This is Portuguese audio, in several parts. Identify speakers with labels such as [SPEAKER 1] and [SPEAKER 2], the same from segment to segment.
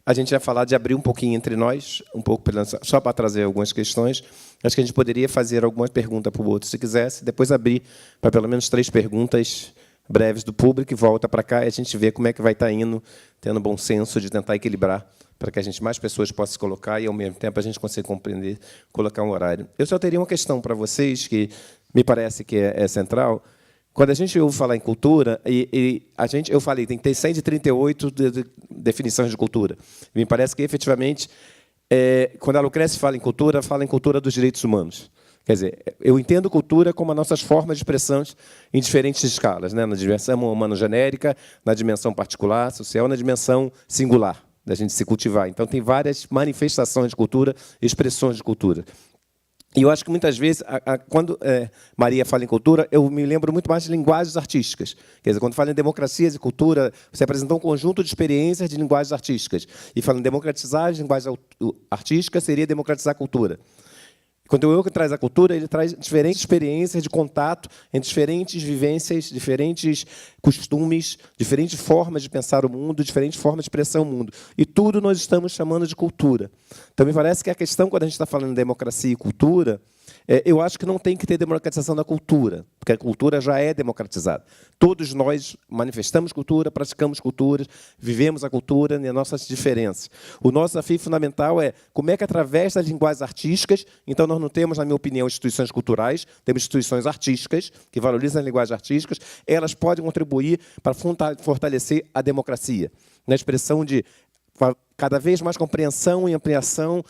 [SPEAKER 1] a gente ia falar de abrir um pouquinho entre nós, um pouco só para trazer algumas questões. Acho que a gente poderia fazer alguma pergunta para o outro, se quisesse, depois abrir para pelo menos 3 perguntas breves do público e volta para cá e a gente vê como é que vai estar indo, tendo bom senso de tentar equilibrar para que a gente mais pessoas possam se colocar e, ao mesmo tempo, a gente consiga compreender, colocar um horário. Eu só teria uma questão para vocês, que me parece que é central. Quando a gente ouve falar em cultura, eu falei, tem que ter 138 definições de cultura. Me parece que, efetivamente, quando a Lucrécia fala em cultura dos direitos humanos. Quer dizer, eu entendo cultura como as nossas formas de expressão em diferentes escalas, né? Na dimensão humana genérica, na dimensão particular, social, na dimensão singular, da gente se cultivar. Então, tem várias manifestações de cultura, expressões de cultura. E eu acho que, muitas vezes, quando Maria fala em cultura, eu me lembro muito mais de linguagens artísticas. Quer dizer, quando fala em democracias e cultura, você apresentou um conjunto de experiências de linguagens artísticas. E falando em democratizar as linguagens artísticas, seria democratizar a cultura. Quando o Euler traz a cultura, ele traz diferentes experiências de contato entre diferentes vivências, diferentes costumes, diferentes formas de pensar o mundo, diferentes formas de expressar o mundo. E tudo nós estamos chamando de cultura. Então, me parece que a questão, quando a gente está falando em democracia e cultura, eu acho que não tem que ter democratização da cultura, porque a cultura já é democratizada. Todos nós manifestamos cultura, praticamos cultura, vivemos a cultura e as nossas diferenças. O nosso desafio fundamental é como é que, através das linguagens artísticas, então nós não temos, na minha opinião, instituições culturais, temos instituições artísticas, que valorizam as linguagens artísticas, elas podem contribuir para fortalecer a democracia, na expressão de cada vez mais compreensão e ampliação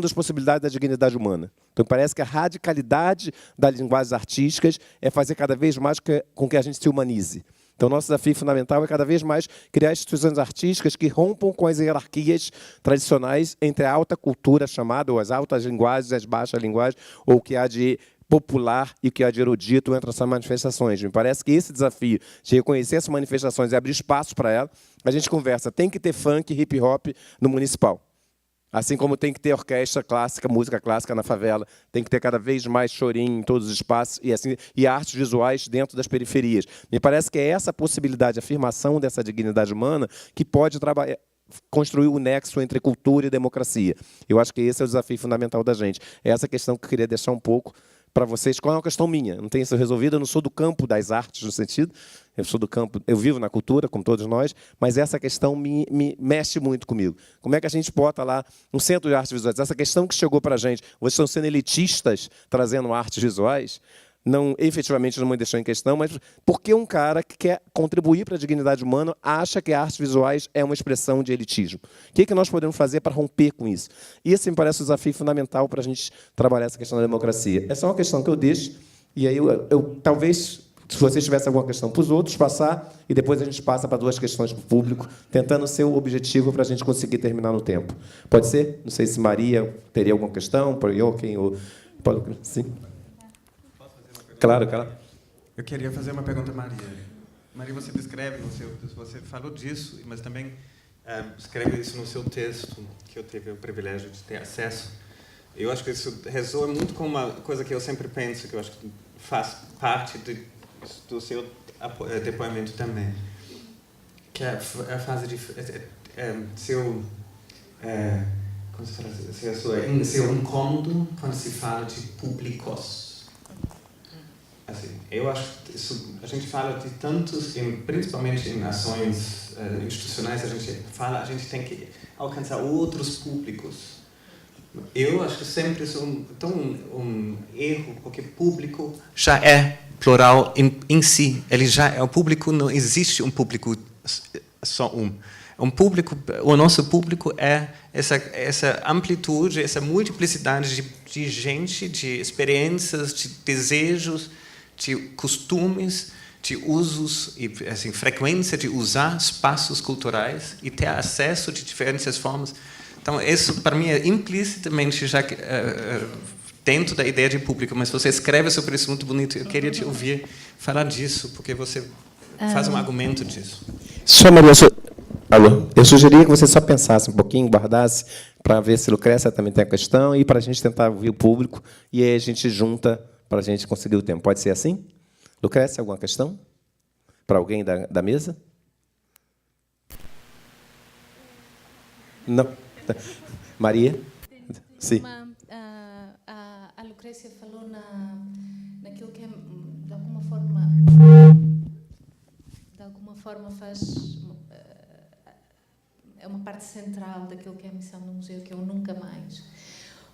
[SPEAKER 1] das possibilidades da dignidade humana. Então, parece que a radicalidade das linguagens artísticas é fazer cada vez mais com que a gente se humanize. Então, nosso desafio fundamental é cada vez mais criar instituições artísticas que rompam com as hierarquias tradicionais entre a alta cultura chamada, ou as altas linguagens, as baixas linguagens, ou o que há de popular e o que há de erudito entre essas manifestações. Me parece que esse desafio de reconhecer essas manifestações e abrir espaço para elas, a gente conversa, tem que ter funk, hip-hop no municipal. Assim como tem que ter orquestra clássica, música clássica na favela, tem que ter cada vez mais chorinho em todos os espaços e artes visuais dentro das periferias. Me parece que é essa possibilidade de afirmação dessa dignidade humana que pode construir o nexo entre cultura e democracia. Eu acho que esse é o desafio fundamental da gente. É essa questão que eu queria deixar um pouco para vocês, qual é uma questão minha. Não tenho isso resolvido, eu não sou do campo das artes, no sentido, eu sou do campo, eu vivo na cultura, como todos nós, mas essa questão me mexe muito comigo. Como é que a gente bota lá um centro de artes visuais? Essa questão que chegou para a gente, vocês estão sendo elitistas, trazendo artes visuais, não, efetivamente não me deixou em questão, mas por que um cara que quer contribuir para a dignidade humana acha que artes visuais é uma expressão de elitismo? O que nós podemos fazer para romper com isso? Esse me parece o desafio fundamental para a gente trabalhar essa questão da democracia. Essa é uma questão que eu deixo, e aí eu talvez, se vocês tivessem alguma questão para os outros, passar, e depois a gente passa para 2 questões para o público, tentando ser o objetivo para a gente conseguir terminar no tempo. Pode ser? Não sei se Maria teria alguma questão, para Joaquim ou Paulo. Sim. Claro, cara.
[SPEAKER 2] Eu queria fazer uma pergunta a Maria. Maria, você descreve, você falou disso, mas também escreve isso no seu texto, que eu tive o privilégio de ter acesso. Eu acho que isso ressoa muito com uma coisa que eu sempre penso, que eu acho que faz parte do seu depoimento também, que é a fase de seu incômodo quando se fala de públicos. Assim, eu acho que isso, a gente fala de tantos, principalmente em ações institucionais, a gente tem que alcançar outros públicos. Eu acho que sempre isso é um erro, porque público já é plural em si. Ele já é o público, não existe um público só um. Um público, o nosso público é essa amplitude, essa multiplicidade de gente, de experiências, de desejos, de costumes, de usos e assim, frequência de usar espaços culturais e ter acesso de diferentes formas. Então, isso, para mim, é implicitamente já dentro da ideia de público, mas você escreve sobre isso muito bonito. Eu queria te ouvir falar disso, porque você faz um argumento disso.
[SPEAKER 1] Só, Maria, alô? Eu sugeria que você só pensasse um pouquinho, guardasse, para ver se Lucrécia também tem a questão e para a gente tentar ouvir o público, e aí a gente junta para a gente conseguir o tempo. Pode ser assim? Lucrécia, alguma questão? Para alguém da mesa? Não. Maria? Sim.
[SPEAKER 3] A Lucrécia falou naquilo que é, de alguma forma faz é uma parte central daquilo que é a missão do museu, que é o nunca mais.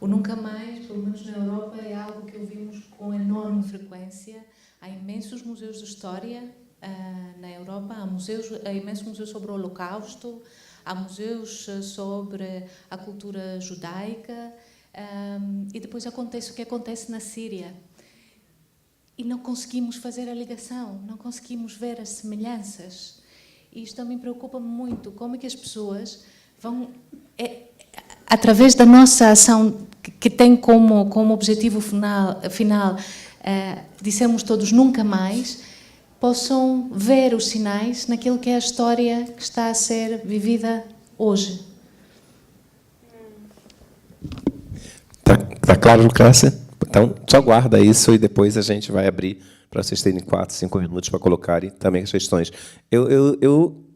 [SPEAKER 3] O nunca mais, pelo menos na Europa, é algo que ouvimos com enorme frequência. Há imensos museus de história na Europa, há imensos museus sobre o Holocausto, há museus sobre a cultura judaica, e depois acontece o que acontece na Síria. E não conseguimos fazer a ligação, não conseguimos ver as semelhanças. E isto também preocupa-me muito, como é que as pessoas vão, através da nossa ação, que tem como objetivo final dissemos todos nunca mais, possam ver os sinais naquilo que é a história que está a ser vivida hoje.
[SPEAKER 1] Tá claro, Lucrécia? Então, só guarda isso e depois a gente vai abrir para vocês terem 4, 5 minutos para colocarem também as questões.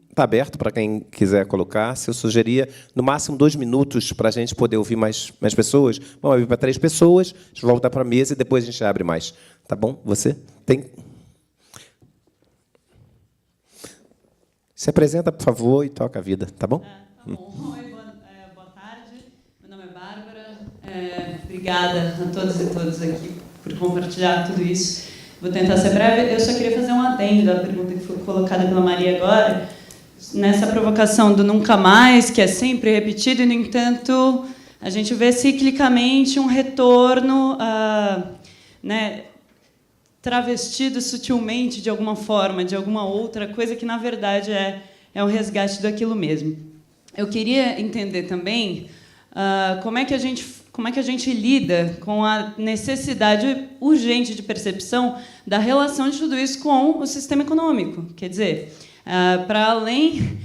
[SPEAKER 1] Está aberto para quem quiser colocar. Se eu sugeria, no máximo, 2 minutos para a gente poder ouvir mais pessoas. Vamos abrir para 3 pessoas, a gente volta para a mesa e depois a gente abre mais. Tá bom? Você tem... Se apresenta, por favor, e toca a vida, tá bom?
[SPEAKER 4] Tá bom. Oi, boa tarde. Meu nome é Bárbara. Obrigada a todos e todas aqui por compartilhar tudo isso. Vou tentar ser breve. Eu só queria fazer um adendo à pergunta que foi colocada pela Maria agora, nessa provocação do nunca mais, que é sempre repetido, e, no entanto, a gente vê ciclicamente um retorno travestido sutilmente de alguma forma, de alguma outra coisa que, na verdade, é um resgate daquilo mesmo. Eu queria entender também como é que a gente lida com a necessidade urgente de percepção da relação de tudo isso com o sistema econômico. Quer dizer, para além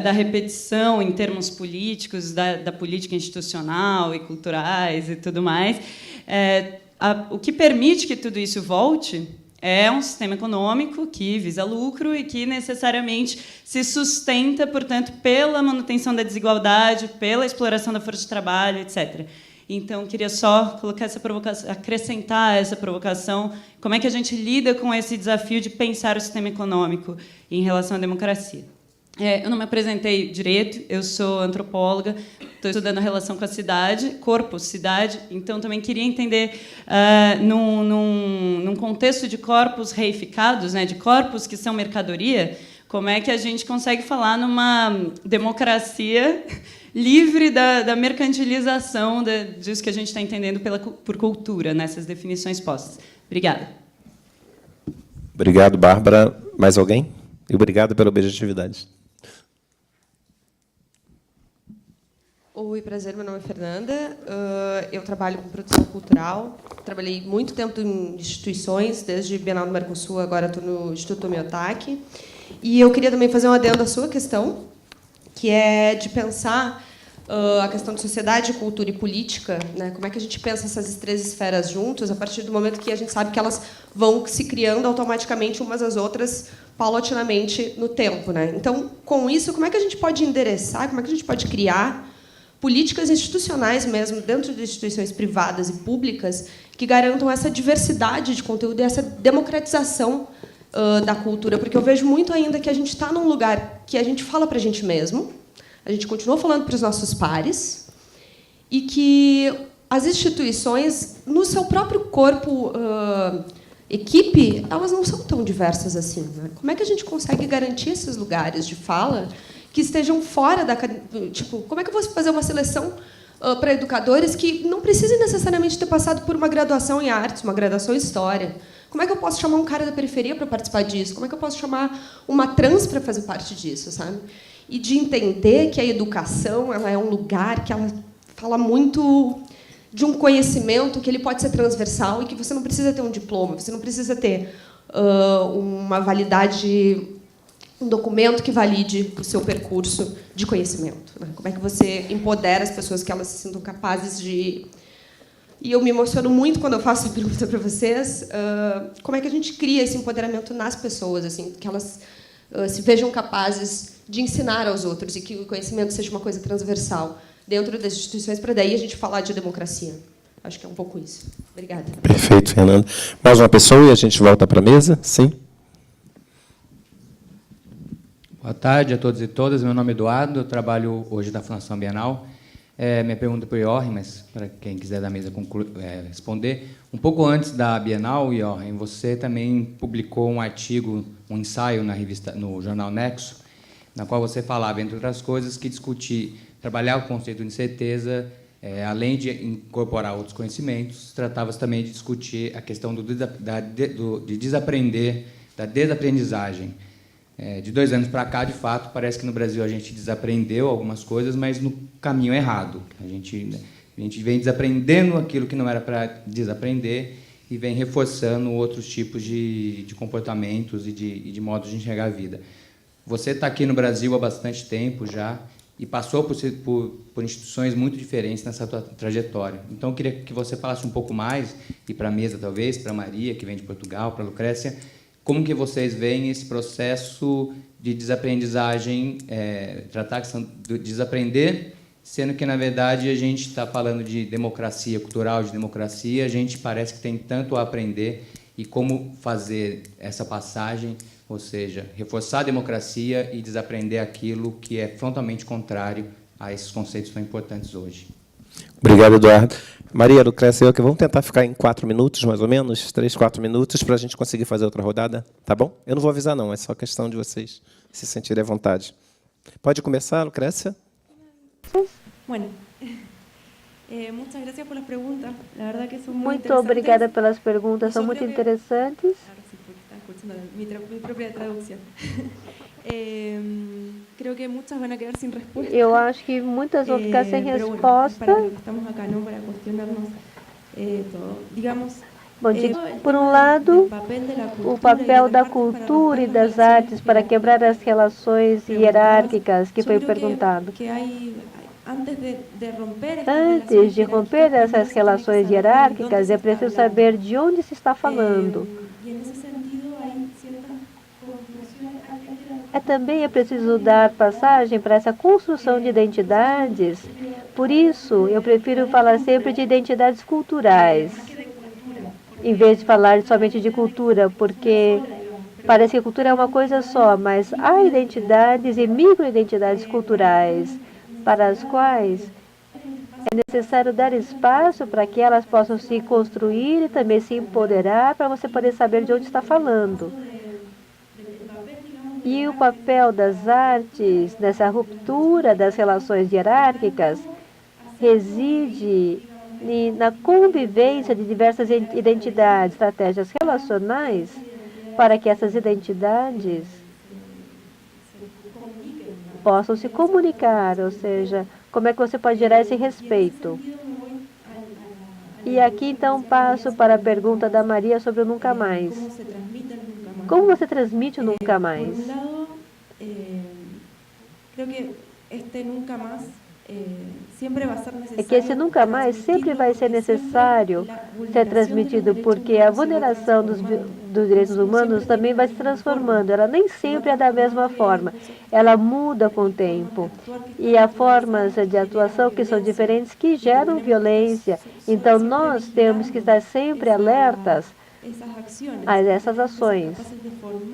[SPEAKER 4] da repetição em termos políticos, da política institucional e culturais e tudo mais, o que permite que tudo isso volte é um sistema econômico que visa lucro e que necessariamente se sustenta, portanto, pela manutenção da desigualdade, pela exploração da força de trabalho, etc. Então, queria só colocar essa provocação, acrescentar essa provocação. Como é que a gente lida com esse desafio de pensar o sistema econômico em relação à democracia? Eu não me apresentei direito, eu sou antropóloga, estou estudando a relação com a cidade, corpo, cidade, então também queria entender, num contexto de corpos reificados, de corpos que são mercadoria, como é que a gente consegue falar numa democracia livre da mercantilização disso que a gente está entendendo por cultura, nessas definições postas. Obrigada.
[SPEAKER 1] Obrigado, Bárbara. Mais alguém? E obrigado pela objetividade.
[SPEAKER 5] Oi, prazer, meu nome é Fernanda. Eu trabalho com produção cultural. Trabalhei muito tempo em instituições, desde Bienal do Mercosul, agora estou no Instituto Tomiotaki. E eu queria também fazer um adendo à sua questão, que é de pensar a questão de sociedade, cultura e política, como é que a gente pensa essas 3 esferas juntas, a partir do momento que a gente sabe que elas vão se criando automaticamente umas às outras, paulatinamente, no tempo. Então, com isso, como é que a gente pode endereçar, como é que a gente pode criar políticas institucionais mesmo, dentro de instituições privadas e públicas, que garantam essa diversidade de conteúdo e essa democratização da cultura? Porque eu vejo muito ainda que a gente está num lugar que a gente fala para a gente mesmo, a gente continua falando para os nossos pares, e que as instituições, no seu próprio corpo, equipe, elas não são tão diversas assim. Como é que a gente consegue garantir esses lugares de fala que estejam fora da... Tipo, como é que eu vou fazer uma seleção para educadores que não precisem necessariamente ter passado por uma graduação em artes, uma graduação em história? Como é que eu posso chamar um cara da periferia para participar disso? Como é que eu posso chamar uma trans para fazer parte disso, sabe? E de entender que a educação, ela é um lugar que ela fala muito de um conhecimento que ele pode ser transversal e que você não precisa ter um diploma, você não precisa ter uma validade, um documento que valide o seu percurso de conhecimento. Como é que você empodera as pessoas que elas se sintam capazes de... E eu me emociono muito quando eu faço essa pergunta para vocês. Como é que a gente cria esse empoderamento nas pessoas, assim, que elas se vejam capazes de ensinar aos outros e que o conhecimento seja uma coisa transversal dentro das instituições, para daí a gente falar de democracia. Acho que é um pouco isso. Obrigada.
[SPEAKER 1] Perfeito, Fernanda. Mais uma pessoa e a gente volta para a mesa? Sim.
[SPEAKER 6] Boa tarde a todos e todas. Meu nome é Eduardo, eu trabalho hoje na Fundação Bienal. Minha pergunta é para o Jochen, mas para quem quiser da mesa responder. Um pouco antes da Bienal, Jochen, você também publicou um artigo, um ensaio no jornal Nexo, na qual você falava, entre outras coisas, que trabalhar o conceito de incerteza, além de incorporar outros conhecimentos, tratava-se também de discutir a questão de desaprender, da desaprendizagem. De 2 anos para cá, de fato, parece que no Brasil a gente desaprendeu algumas coisas, mas no caminho errado. A gente vem desaprendendo aquilo que não era para desaprender e vem reforçando outros tipos de comportamentos e de modos de enxergar a vida. Você está aqui no Brasil há bastante tempo já e passou por instituições muito diferentes nessa tua trajetória. Então, eu queria que você falasse um pouco mais, e para a mesa, talvez, para a Maria, que vem de Portugal, para a Lucrécia, como que vocês veem esse processo de desaprendizagem, tratar a questão de desaprender, sendo que, na verdade, a gente está falando de democracia cultural, de democracia, a gente parece que tem tanto a aprender, e como fazer essa passagem, ou seja, reforçar a democracia e desaprender aquilo que é frontalmente contrário a esses conceitos tão importantes hoje.
[SPEAKER 1] Obrigado, Eduardo. Maria, Lucrécia, eu que vamos tentar ficar em 4 minutos, mais ou menos, 3, 4 minutos, para a gente conseguir fazer outra rodada, tá bom? Eu não vou avisar, não, é só questão de vocês se sentirem à vontade. Pode começar, Lucrécia?
[SPEAKER 7] Bueno, muchas gracias por las preguntas. La verdad que son muy
[SPEAKER 8] Muito
[SPEAKER 7] interesantes.
[SPEAKER 8] obrigada pelas perguntas, são muito interessantes.
[SPEAKER 7] Ahora sí, porque estaba escuchando mi propia traducción. Creo que muchas van a quedar sin respuesta.
[SPEAKER 8] Eu acho que muitas vão ficar sem
[SPEAKER 7] Pero bueno,
[SPEAKER 8] resposta.
[SPEAKER 7] para lo que estamos acá, ¿no? Para cuestionarnos todo. Digamos,
[SPEAKER 8] Bom, por um
[SPEAKER 7] el
[SPEAKER 8] lado,
[SPEAKER 7] papel de la
[SPEAKER 8] o
[SPEAKER 7] cultura
[SPEAKER 8] papel
[SPEAKER 7] y
[SPEAKER 8] da
[SPEAKER 7] del arte para
[SPEAKER 8] cultura e
[SPEAKER 7] romper las
[SPEAKER 8] das artes
[SPEAKER 7] relaciones
[SPEAKER 8] para
[SPEAKER 7] que
[SPEAKER 8] quebrar as relações hierárquicas que
[SPEAKER 7] yo
[SPEAKER 8] foi
[SPEAKER 7] creo
[SPEAKER 8] perguntado.
[SPEAKER 7] que hay, antes de romper estas
[SPEAKER 8] Antes de
[SPEAKER 7] relaciones
[SPEAKER 8] romper
[SPEAKER 7] jerárquicas,
[SPEAKER 8] essas
[SPEAKER 7] primero se tiene que
[SPEAKER 8] relações
[SPEAKER 7] saber
[SPEAKER 8] hierárquicas,
[SPEAKER 7] dónde se
[SPEAKER 8] é
[SPEAKER 7] está
[SPEAKER 8] preciso
[SPEAKER 7] hablando.
[SPEAKER 8] saber de onde se está falando.
[SPEAKER 7] Y en ese sentido hay ciertas construcciones.
[SPEAKER 8] Também é preciso dar passagem para essa construção de identidades. Por isso, eu prefiro falar sempre de identidades culturais, em vez de falar somente de cultura, porque parece que cultura é uma coisa só, mas há identidades e microidentidades culturais para as quais é necessário dar espaço para que elas possam se construir e também se empoderar para você poder saber de onde está falando. E o papel das artes nessa ruptura das relações hierárquicas reside na convivência de diversas identidades, estratégias relacionais para que essas identidades possam se comunicar, ou seja, como é que você pode gerar esse respeito. E aqui, então, passo para a pergunta da Maria sobre o nunca mais. Como você transmite o nunca mais?
[SPEAKER 7] Por un lado, creo que este nunca más siempre va a ser necesario.
[SPEAKER 8] É que esse nunca mais sempre vai ser necessário ser transmitido, porque a vulneração dos direitos humanos também vai se transformando. Ela nem sempre é da mesma forma. Ela muda com o tempo. E há formas de atuação que são diferentes, que geram violência. Então, nós temos que estar sempre alertas a essas ações.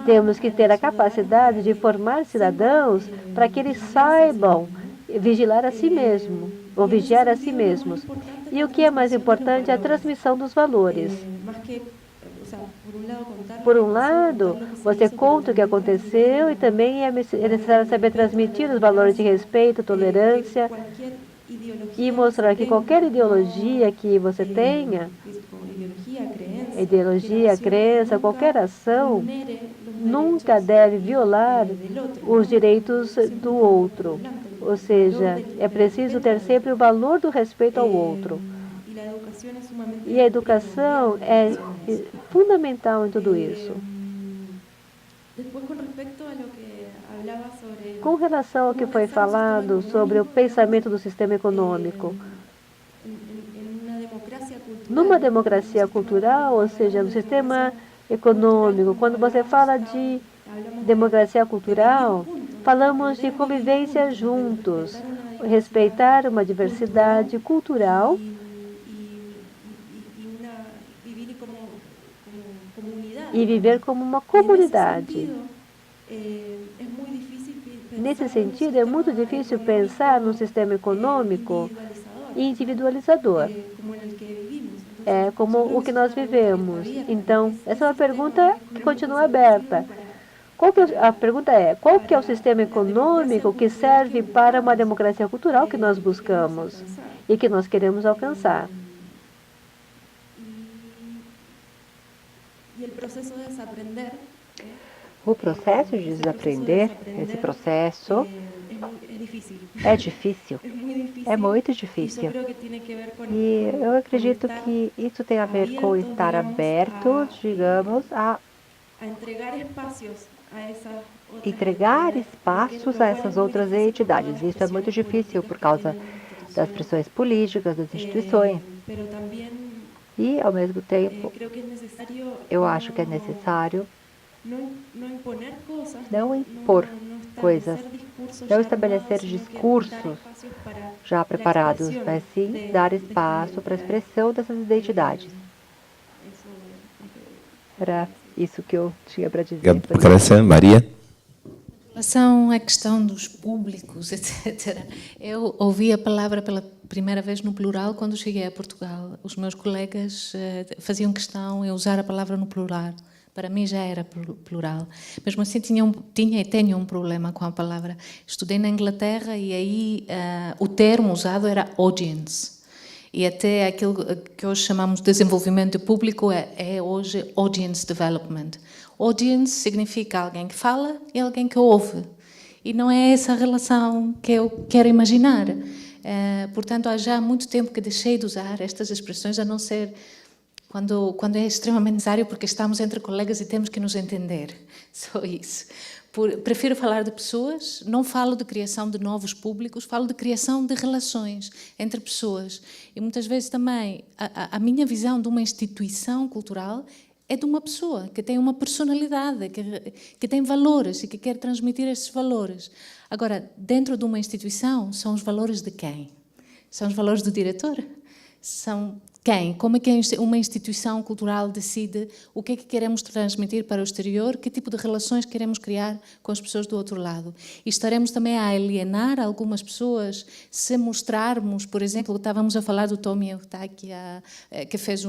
[SPEAKER 8] Temos que ter a capacidade de formar cidadãos para que eles saibam vigilar a si mesmo, ou vigiar a si mesmos. E o que é mais importante é a transmissão dos valores. Por um lado, você conta o que aconteceu e também é necessário saber transmitir os valores de respeito, tolerância e mostrar que qualquer ideologia que você tenha, ideologia, crença, qualquer ação, nunca deve violar os direitos do outro. Ou seja, é preciso ter sempre o valor do respeito ao outro. E a educação é fundamental em tudo isso. Com relação ao que foi falado sobre o pensamento do sistema econômico, numa democracia cultural, ou seja, no sistema econômico, quando você fala de democracia cultural, falamos de convivência juntos, respeitar uma diversidade cultural e viver como uma comunidade. Nesse sentido, é muito difícil pensar num sistema econômico individualizador, como o que nós vivemos. Então, essa é uma pergunta que continua aberta. A pergunta é, qual que é o sistema econômico que serve para uma democracia cultural que nós buscamos e que nós queremos alcançar? O processo de desaprender, esse processo é difícil, é muito difícil. E eu acredito que isso tem a ver com estar aberto, digamos, a entregar espaços a essas outras entidades. Isso é muito difícil por causa das pressões políticas, das instituições. E, ao mesmo tempo, eu acho que é necessário não impor coisas, não estabelecer discursos já preparados, mas sim dar espaço para a expressão dessas identidades. Era isso que eu tinha para dizer.
[SPEAKER 1] Obrigado, Maria.
[SPEAKER 3] Em relação à questão dos públicos, etc., eu ouvi a palavra pela primeira vez no plural quando cheguei a Portugal. Os meus colegas faziam questão em usar a palavra no plural. Para mim já era plural. Mesmo assim, tinha e tenho um problema com a palavra. Estudei na Inglaterra e aí o termo usado era audience. E até aquilo que hoje chamamos de desenvolvimento público é hoje audience development. Audience significa alguém que fala e alguém que ouve. E não é essa a relação que eu quero imaginar. Portanto, há já muito tempo que deixei de usar estas expressões, a não ser quando é extremamente necessário, porque estamos entre colegas e temos que nos entender. Só isso. Prefiro falar de pessoas, não falo de criação de novos públicos, falo de criação de relações entre pessoas. E muitas vezes também a minha visão de uma instituição cultural é de uma pessoa que tem uma personalidade, que tem valores e que quer transmitir esses valores. Agora, dentro de uma instituição, são os valores de quem? São os valores do diretor? São quem? Como é que uma instituição cultural decide o que é que queremos transmitir para o exterior, que tipo de relações queremos criar com as pessoas do outro lado? E estaremos também a alienar algumas pessoas se mostrarmos, por exemplo, estávamos a falar do Tomi Eutaki, que fez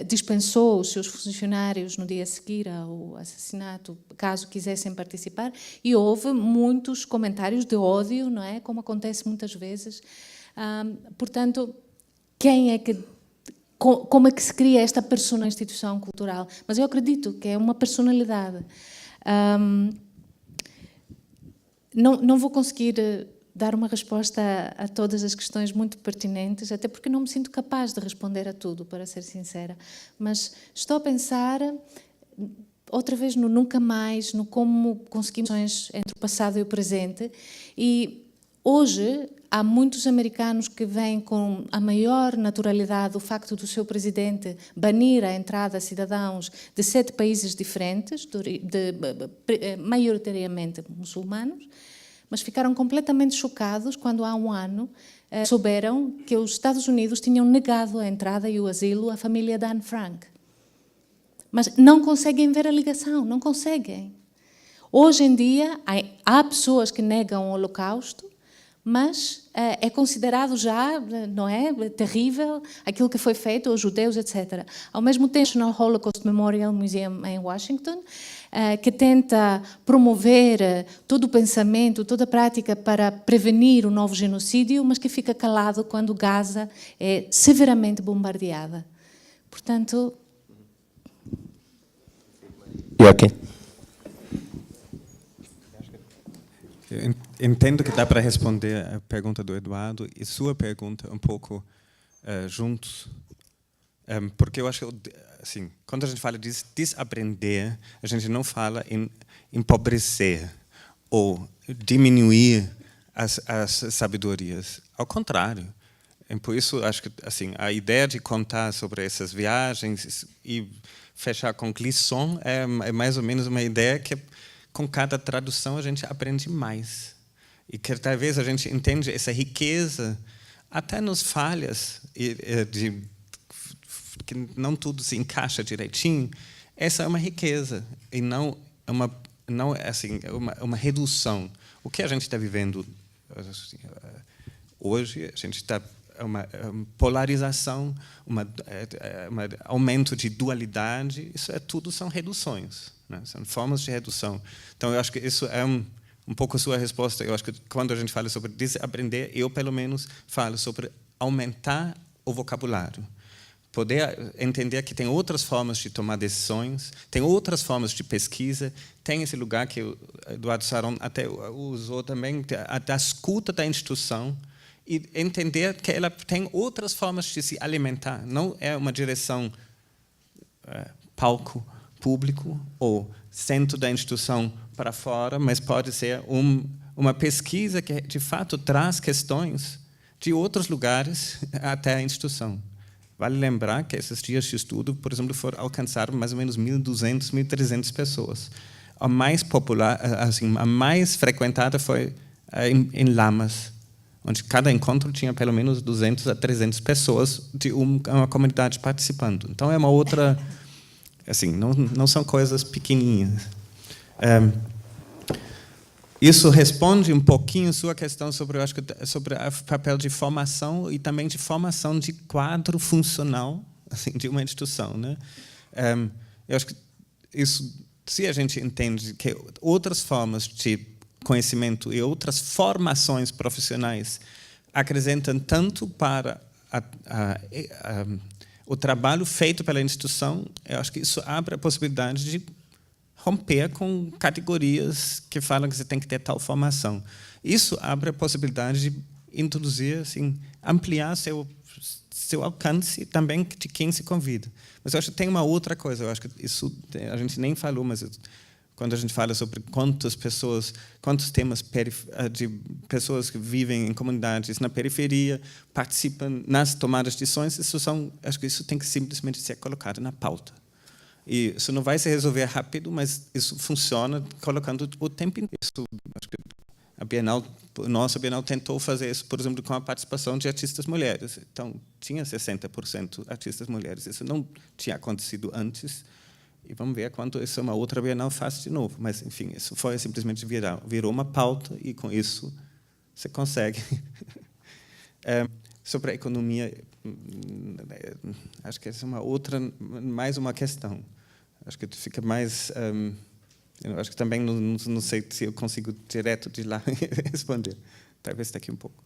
[SPEAKER 3] dispensou os seus funcionários no dia a seguir ao assassinato, caso quisessem participar, e houve muitos comentários de ódio, não é? Como acontece muitas vezes. Portanto, como é que se cria esta persona na instituição cultural? Mas eu acredito que é uma personalidade. Não vou conseguir dar uma resposta a todas as questões muito pertinentes, até porque não me sinto capaz de responder a tudo, para ser sincera. Mas estou a pensar, outra vez, no nunca mais, no como conseguimos entre o passado e o presente. E hoje há muitos americanos que veem com a maior naturalidade o facto do seu presidente banir a entrada a cidadãos de 7 países diferentes, maioritariamente muçulmanos, mas ficaram completamente chocados quando há um ano souberam que os Estados Unidos tinham negado a entrada e o asilo à família da Anne Frank. Mas não conseguem ver a ligação, não conseguem. Hoje em dia, há pessoas que negam o Holocausto, mas é considerado já, não é, terrível aquilo que foi feito aos judeus, etc. Ao mesmo tempo, o National Holocaust Memorial Museum em Washington, que tenta promover todo o pensamento, toda a prática para prevenir o novo genocídio, mas que fica calado quando Gaza é severamente bombardeada. Portanto...
[SPEAKER 1] Joaquim.
[SPEAKER 2] Eu entendo que dá para responder a pergunta do Eduardo e sua pergunta um pouco juntos, porque eu acho que, assim, quando a gente fala de desaprender, a gente não fala em empobrecer ou diminuir as sabedorias. Ao contrário, E por isso, acho que assim, a ideia de contar sobre essas viagens e fechar com Clisson é mais ou menos uma ideia que, com cada tradução, a gente aprende mais. E que, talvez, a gente entende essa riqueza, até nas falhas, que não tudo se encaixa direitinho. Essa é uma riqueza, e não assim, uma redução. O que a gente está vivendo assim, hoje, a gente está uma polarização, um aumento de dualidade, isso tudo são reduções, né? São formas de redução. Então, eu acho que isso é um pouco a sua resposta. Eu acho que quando a gente fala sobre desaprender, eu, pelo menos, falo sobre aumentar o vocabulário. Poder entender que tem outras formas de tomar decisões, tem outras formas de pesquisa, tem esse lugar que o Eduardo Saron até usou também, da escuta da instituição, e entender que ela tem outras formas de se alimentar. Não é uma direção palco público ou centro da instituição para fora, mas pode ser uma pesquisa que, de fato, traz questões de outros lugares até a instituição. Vale lembrar que esses dias de estudo, por exemplo, alcançaram mais ou menos 1.200, 1.300 pessoas. A mais popular, assim, a mais frequentada foi em Lamas, onde cada encontro tinha pelo menos 200 a 300 pessoas de uma comunidade participando. Então, é uma outra... Assim, não são coisas pequenininhas. Isso responde um pouquinho a sua questão sobre, eu acho que, sobre o papel de formação e também de formação de quadro funcional, assim, de uma instituição, né? Eu acho que isso, se a gente entende que outras formas de conhecimento e outras formações profissionais acrescentam tanto para o trabalho feito pela instituição, eu acho que isso abre a possibilidade de romper com categorias que falam que você tem que ter tal formação. Isso abre a possibilidade de introduzir, assim, ampliar seu alcance também de quem se convida. Mas eu acho que tem uma outra coisa, eu acho que isso a gente nem falou, mas quando a gente fala sobre quantos temas de pessoas que vivem em comunidades na periferia participam nas tomadas de decisões, acho que isso tem que simplesmente ser colocado na pauta. E isso não vai se resolver rápido, mas isso funciona colocando o tempo inteiro. Acho que a nossa Bienal tentou fazer isso, por exemplo, com a participação de artistas mulheres. Então, tinha 60% artistas mulheres. Isso não tinha acontecido antes. E vamos ver quando isso uma outra Bienal faz de novo. Mas, enfim, isso foi simplesmente virou uma pauta e, com isso, você consegue. Sobre a economia, acho que essa é mais uma questão. Acho que fica mais... eu acho que também não sei se eu consigo direto de lá responder. Talvez daqui um pouco.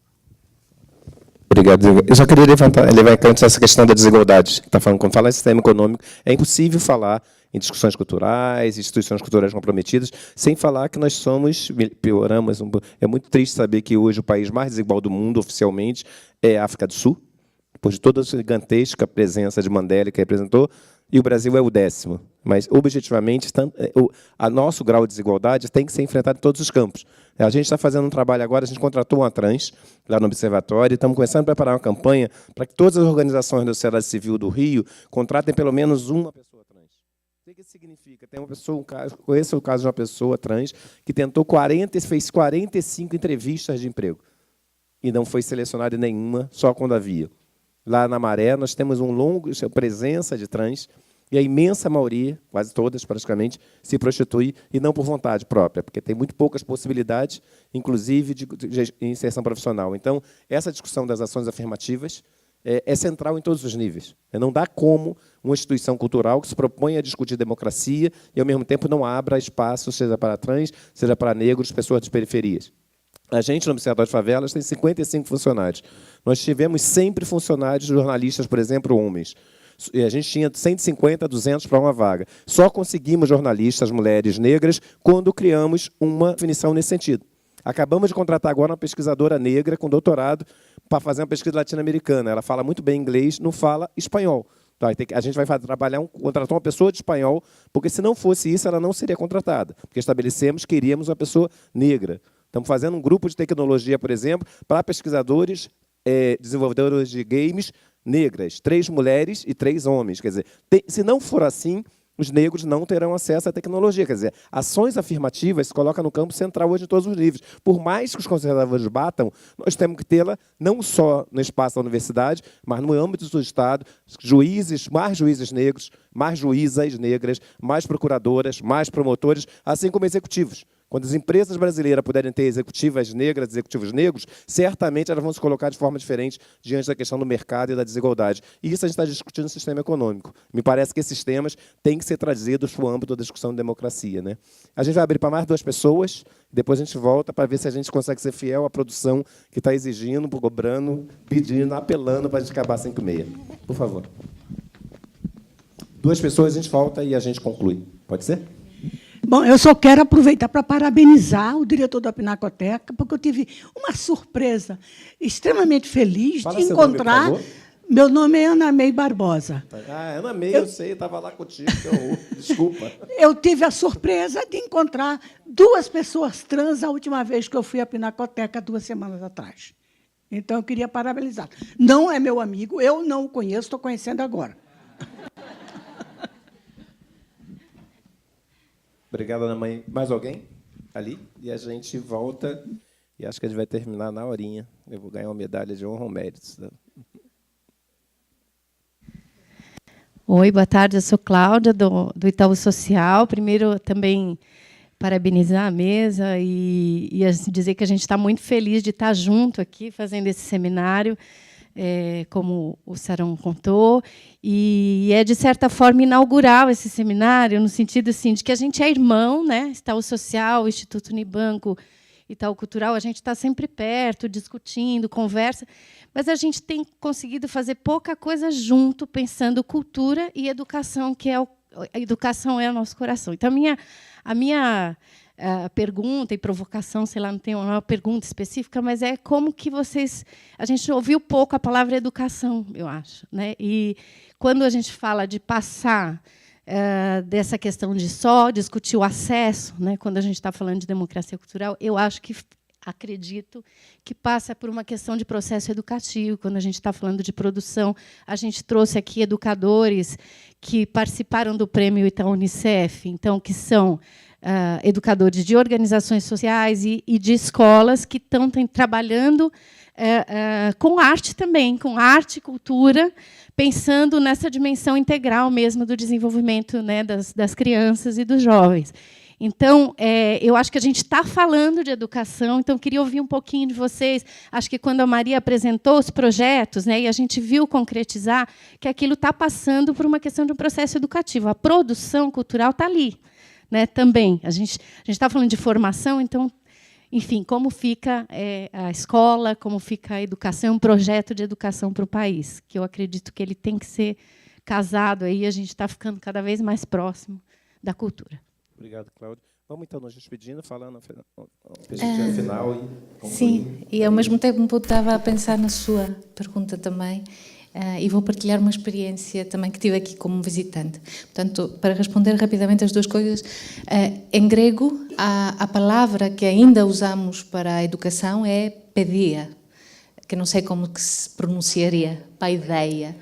[SPEAKER 1] Obrigado. Eu só queria levar em conta essa questão da desigualdade. Está falando, quando fala em sistema econômico, é impossível falar em discussões culturais, instituições culturais comprometidas, sem falar que nós pioramos. É muito triste saber que hoje o país mais desigual do mundo, oficialmente, é a África do Sul, depois de toda a gigantesca presença de Mandela que representou, e o Brasil é o 10º. Mas, objetivamente, o nosso grau de desigualdade tem que ser enfrentado em todos os campos. A gente está fazendo um trabalho agora, a gente contratou uma trans lá no Observatório, e estamos começando a preparar uma campanha para que todas as organizações da sociedade civil do Rio contratem pelo menos uma pessoa trans. O que isso significa? Conheço o caso de uma pessoa trans que fez 45 entrevistas de emprego e não foi selecionada em nenhuma, só quando havia. Lá na Maré, nós temos presença de trans, e a imensa maioria, quase todas praticamente, se prostitui, e não por vontade própria, porque tem muito poucas possibilidades, inclusive de inserção profissional. Então, essa discussão das ações afirmativas é central em todos os níveis. Não dá como uma instituição cultural que se propõe a discutir democracia e, ao mesmo tempo, não abra espaço, seja para trans, seja para negros, pessoas das periferias. A gente, no Observatório de Favelas, tem 55 funcionários. Nós tivemos sempre funcionários jornalistas, por exemplo, homens. E a gente tinha 150, 200 para uma vaga. Só conseguimos jornalistas, mulheres negras, quando criamos uma definição nesse sentido. Acabamos de contratar agora uma pesquisadora negra com doutorado para fazer uma pesquisa latino-americana. Ela fala muito bem inglês, não fala espanhol. Então, a gente vai contratar uma pessoa de espanhol, porque, se não fosse isso, ela não seria contratada, porque estabelecemos que queríamos uma pessoa negra. Estamos fazendo um grupo de tecnologia, por exemplo, para pesquisadores desenvolvedoras de games negras, 3 mulheres e 3 homens. Quer dizer, se não for assim, os negros não terão acesso à tecnologia. Quer dizer, ações afirmativas se colocam no campo central hoje em todos os níveis. Por mais que os conservadores batam, nós temos que tê-la não só no espaço da universidade, mas no âmbito do Estado, mais juízes negros, mais juízas negras, mais procuradoras, mais promotores, assim como executivos. Quando as empresas brasileiras puderem ter executivas negras, executivos negros, certamente elas vão se colocar de forma diferente diante da questão do mercado e da desigualdade. E isso a gente está discutindo no sistema econômico. Me parece que esses temas têm que ser trazidos para o âmbito da discussão de democracia, né? A gente vai abrir para mais 2 pessoas, depois a gente volta para ver se a gente consegue ser fiel à produção que está exigindo, cobrando, pedindo, apelando para a gente acabar às 5h30. Por favor. 2 pessoas, a gente volta e a gente conclui. Pode ser?
[SPEAKER 9] Bom, eu só quero aproveitar para parabenizar o diretor da Pinacoteca, porque eu tive uma surpresa extremamente feliz de encontrar... Meu nome é Ana May Barbosa.
[SPEAKER 1] Ana May, eu sei, estava lá contigo. Desculpa.
[SPEAKER 9] Eu tive a surpresa de encontrar 2 pessoas trans a última vez que eu fui à Pinacoteca, 2 semanas atrás. Então, eu queria parabenizar. Não é meu amigo, eu não o conheço, estou conhecendo agora.
[SPEAKER 1] Obrigado, Ana Mãe. Mais alguém? Ali? E a gente volta, e acho que a gente vai terminar na horinha. Eu vou ganhar uma medalha de honra ou méritos.
[SPEAKER 10] Oi, boa tarde. Eu sou Cláudia, do Itaú Social. Primeiro, também parabenizar a mesa e dizer que a gente está muito feliz de estar junto aqui, fazendo esse seminário, como o Sarão contou, e é, de certa forma, inaugural esse seminário, no sentido assim, de que a gente é irmão, né? Itaú Social, Instituto Unibanco, Itaú Cultural, a gente está sempre perto, discutindo, conversa, mas a gente tem conseguido fazer pouca coisa junto, pensando cultura e educação, que é a educação é o nosso coração. Então, a minha pergunta e provocação, sei lá, não tem uma pergunta específica, mas é como que vocês... A gente ouviu pouco a palavra educação, eu acho, né? E quando a gente fala de passar dessa questão de só discutir o acesso, né? Quando a gente está falando de democracia cultural, eu acho que acredito que passa por uma questão de processo educativo. Quando a gente está falando de produção, a gente trouxe aqui educadores que participaram do prêmio Itaú Unicef, então, que são educadores de organizações sociais e de escolas que estão trabalhando com arte também, com arte e cultura, pensando nessa dimensão integral mesmo do desenvolvimento, né, das crianças e dos jovens. Então, eu acho que a gente está falando de educação, então queria ouvir um pouquinho de vocês. Acho que quando a Maria apresentou os projetos, né, e a gente viu concretizar, que aquilo está passando por uma questão de um processo educativo. A produção cultural está ali, né, também. A gente está falando de formação, então, enfim, como fica a escola, como fica a educação, um projeto de educação para o país, que eu acredito que ele tem que ser casado, aí a gente está ficando cada vez mais próximo da cultura.
[SPEAKER 1] Obrigado, Cláudia. Vamos, então, nos despedindo, falando a final.
[SPEAKER 3] Sim, e, ao mesmo tempo, estava a pensar na sua pergunta também, e vou partilhar uma experiência também que tive aqui como visitante. Portanto, para responder rapidamente as 2 coisas, em grego, a palavra que ainda usamos para a educação é pedia, que não sei como que se pronunciaria, paideia.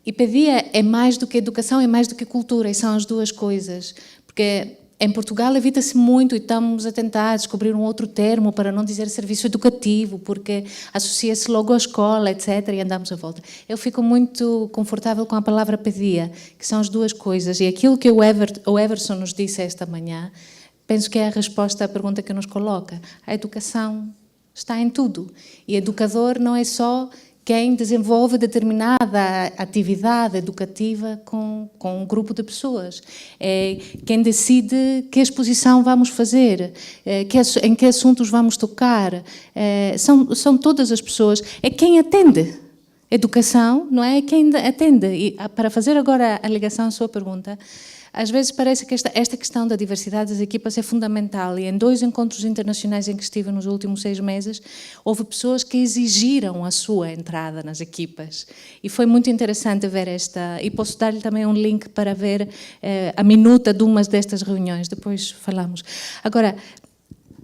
[SPEAKER 3] E pedia é mais do que educação, é mais do que cultura, e são as 2 coisas. Porque em Portugal evita-se muito, e estamos a tentar descobrir um outro termo para não dizer serviço educativo, porque associa-se logo à escola, etc., e andamos à volta. Eu fico muito confortável com a palavra pedia, que são as 2 coisas. E aquilo que o Everson nos disse esta manhã, penso que é a resposta à pergunta que nos coloca. A educação está em tudo. E educador não é só quem desenvolve determinada atividade educativa com um grupo de pessoas. É quem decide que exposição vamos fazer, em que assuntos vamos tocar. São todas as pessoas. É quem atende. Educação, não é? É quem atende. E para fazer agora a ligação à sua pergunta, às vezes parece que esta questão da diversidade das equipas é fundamental, e em 2 encontros internacionais em que estive nos últimos 6 meses, houve pessoas que exigiram a sua entrada nas equipas. E foi muito interessante ver e posso dar-lhe também um link para ver a minuta de uma destas reuniões, depois falamos. Agora,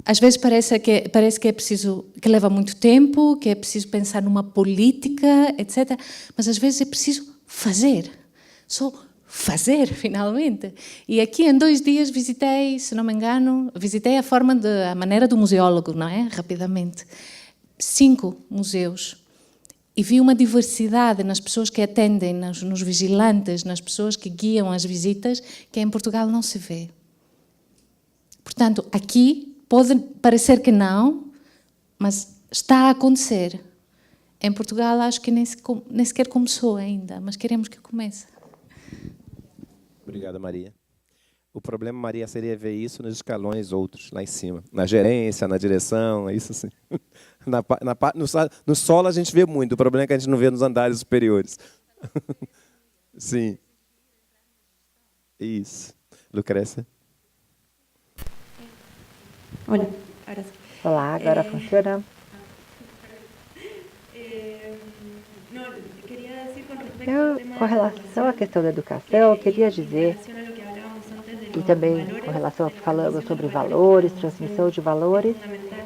[SPEAKER 3] às vezes parece que é preciso, que leva muito tempo, que é preciso pensar numa política, etc. Mas às vezes é preciso fazer, só fazer, finalmente. E aqui em 2 dias visitei, se não me engano, visitei a maneira do museólogo, não é? Rapidamente. 5 museus. E vi uma diversidade nas pessoas que atendem, nos vigilantes, nas pessoas que guiam as visitas, que em Portugal não se vê. Portanto, aqui pode parecer que não, mas está a acontecer. Em Portugal acho que nem sequer começou ainda, mas queremos que comece.
[SPEAKER 1] Obrigada, Maria. O problema, Maria, seria ver isso nos escalões outros, lá em cima. Na gerência, na direção, é isso sim. No solo a gente vê muito, o problema é que a gente não vê nos andares superiores. Sim. Isso. Lucrécia?
[SPEAKER 7] Olha, agora sim.
[SPEAKER 11] Olá, agora funciona. Com relação à questão da educação, eu queria dizer, e também com relação ao que falamos sobre valores, transmissão de valores,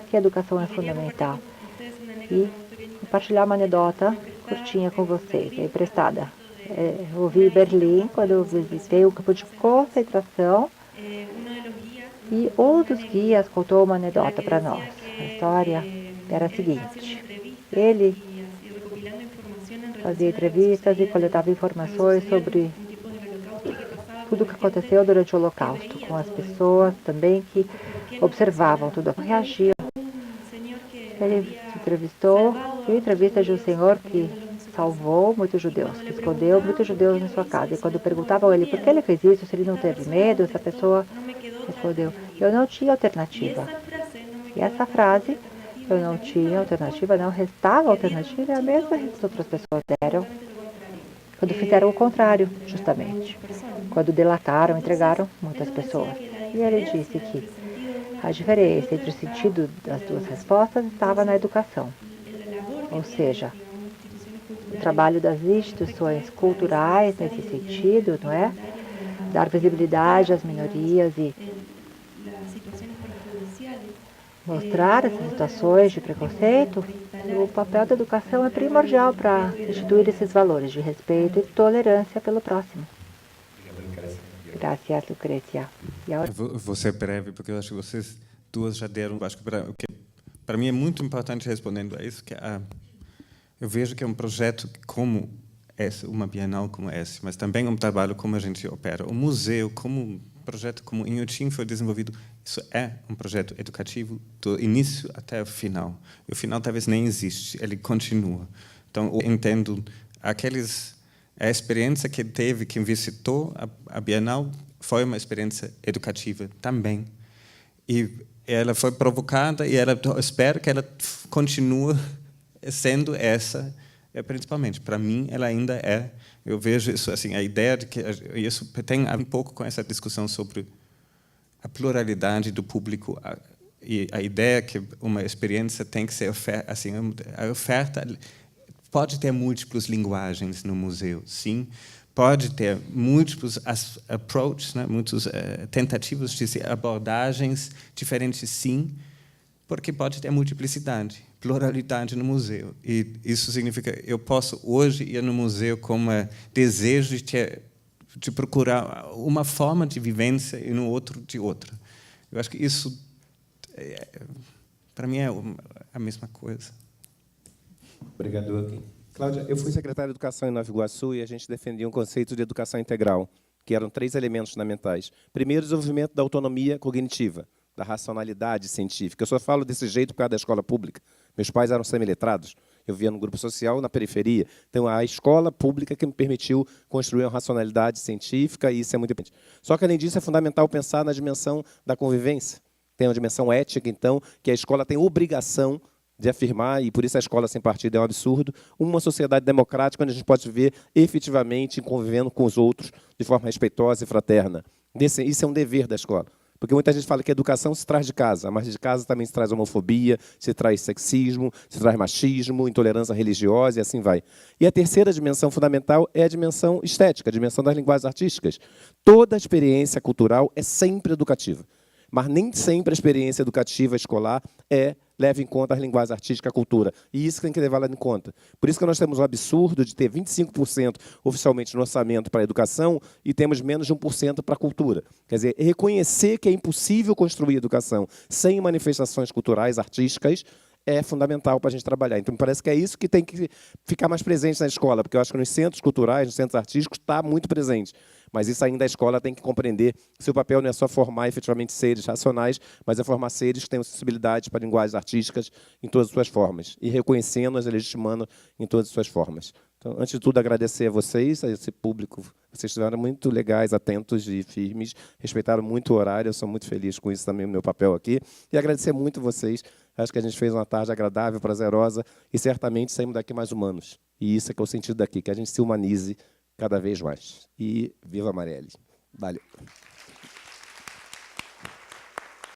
[SPEAKER 11] que a educação é fundamental. E compartilhar uma anedota curtinha com vocês, é emprestada. Eu vi em Berlim, quando eu visitei um campo de concentração, e um dos guias contou uma anedota para nós. A história era a seguinte: ele fazia entrevistas e coletava informações sobre tudo o que aconteceu durante o Holocausto, com as pessoas também que observavam tudo, reagiam. Ele entrevistou, viu entrevista de um senhor que salvou muitos judeus, que escondeu muitos judeus em sua casa. E quando perguntavam a ele por que ele fez isso, se ele não teve medo, essa pessoa respondeu: eu não tinha alternativa. E essa frase, eu não tinha alternativa, não restava alternativa, é a mesma que as outras pessoas deram quando fizeram o contrário, justamente. Quando delataram, entregaram muitas pessoas. E ele disse que a diferença entre o sentido das duas respostas estava na educação. Ou seja, o trabalho das instituições culturais nesse sentido, não é? Dar visibilidade às minorias e mostrar essas situações de preconceito. O papel da educação é primordial para instituir esses valores de respeito e tolerância pelo próximo. Graças, Lucrécia.
[SPEAKER 2] Eu vou ser breve, porque eu acho que vocês duas já deram. Acho que para mim é muito importante respondendo a isso, que eu vejo que é um projeto como esse, uma Bienal como esse, mas também um trabalho como a gente opera. O museu, como um projeto como Inhotim foi desenvolvido, isso é um projeto educativo do início até o final. E o final talvez nem existe, ele continua. Então, eu entendo a experiência que teve, quem visitou a Bienal, foi uma experiência educativa também. E ela foi provocada, e eu espero que ela continue sendo essa, principalmente. Para mim, ela ainda é. Eu vejo isso, assim, a ideia de que isso tem um pouco com essa discussão sobre a pluralidade do público e a ideia que uma experiência tem que ser assim, a oferta pode ter múltiplas linguagens no museu, sim. Pode ter múltiplos approaches, né? Muitas tentativas de abordagens diferentes, sim, porque pode ter multiplicidade, pluralidade no museu. E isso significa eu posso hoje ir no museu com desejo de procurar uma forma de vivência e no outro de outra. Eu acho que isso, para mim, é a mesma coisa.
[SPEAKER 1] Obrigado, Joaquim. Cláudia, eu fui secretário de Educação em Nova Iguaçu e a gente defendia um conceito de educação integral, que eram 3 elementos fundamentais. Primeiro, o desenvolvimento da autonomia cognitiva, da racionalidade científica. Eu só falo desse jeito por causa da escola pública. Meus pais eram semi-letrados. Eu via no grupo social, na periferia. Então, a escola pública que me permitiu construir uma racionalidade científica, e isso é muito importante. Só que, além disso, é fundamental pensar na dimensão da convivência. Tem uma dimensão ética, então, que a escola tem obrigação de afirmar, e por isso a escola sem partido é um absurdo, uma sociedade democrática onde a gente pode viver efetivamente convivendo com os outros de forma respeitosa e fraterna. Isso é um dever da escola. Porque muita gente fala que a educação se traz de casa, mas de casa também se traz homofobia, se traz sexismo, se traz machismo, intolerância religiosa e assim vai. E a terceira dimensão fundamental é a dimensão estética, a dimensão das linguagens artísticas. Toda experiência cultural é sempre educativa. mas nem sempre a experiência educativa escolar leva em conta as linguagens artísticas e a cultura. E isso tem que levar em conta. Por isso que nós temos o absurdo de ter 25% oficialmente no orçamento para a educação e temos menos de 1% para a cultura. Quer dizer, reconhecer que é impossível construir educação sem manifestações culturais, artísticas, é fundamental para a gente trabalhar. Então, me parece que é isso que tem que ficar mais presente na escola, porque eu acho que nos centros culturais, nos centros artísticos, está muito presente. Mas isso ainda a escola tem que compreender que seu papel não é só formar efetivamente seres racionais, mas é formar seres que tenham sensibilidade para linguagens artísticas em todas as suas formas, e reconhecendo-as e legitimando em todas as suas formas. Então, antes de tudo, agradecer a vocês, a esse público. Vocês estiveram muito legais, atentos e firmes, respeitaram muito o horário, eu sou muito feliz com isso também, o meu papel aqui. E agradecer muito a vocês. Acho que a gente fez uma tarde agradável, prazerosa, e certamente saímos daqui mais humanos. E isso é que é o sentido daqui, que a gente se humanize cada vez mais. E viva a Marielle. Valeu.